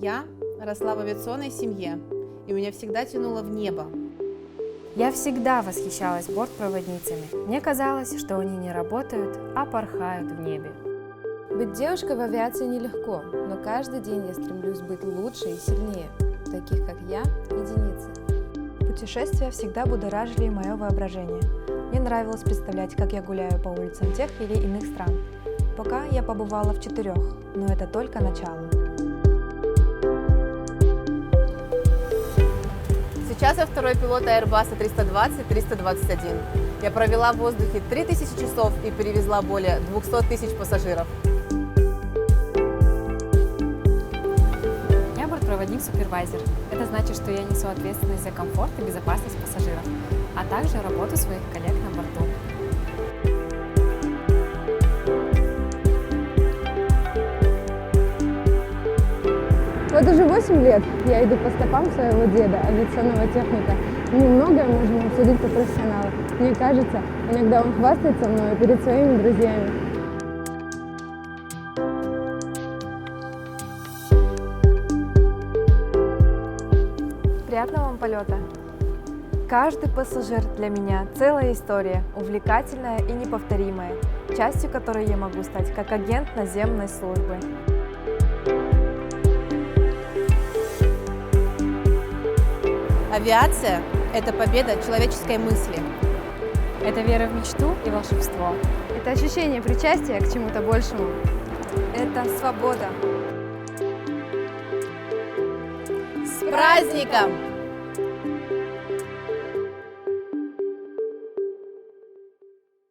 Я росла в авиационной семье, и меня всегда тянуло в небо. Я всегда восхищалась бортпроводницами. Мне казалось, что они не работают, а порхают в небе. Быть девушкой в авиации нелегко, но каждый день я стремлюсь быть лучше и сильнее, таких как я, единицы. Путешествия всегда будоражили мое воображение. Мне нравилось представлять, как я гуляю по улицам тех или иных стран. Пока я побывала в 4, но это только начало. Сейчас я второй пилот Airbus A320-321. Я провела в воздухе 3000 часов и перевезла более 200 тысяч пассажиров. Я бортпроводник-супервайзер. Это значит, что я несу ответственность за комфорт и безопасность пассажиров, а также работу своих коллег на борту. Вот уже 8 лет я иду по стопам своего деда, авиационного техника. Мы многое можем обсудить как профессионалы. Мне кажется, иногда он хвастается мной перед своими друзьями. Приятного вам полета! Каждый пассажир для меня целая история, увлекательная и неповторимая, частью которой я могу стать как агент наземной службы. Авиация – это победа человеческой мысли. Это вера в мечту и волшебство. Это ощущение причастия к чему-то большему. Это свобода. С праздником!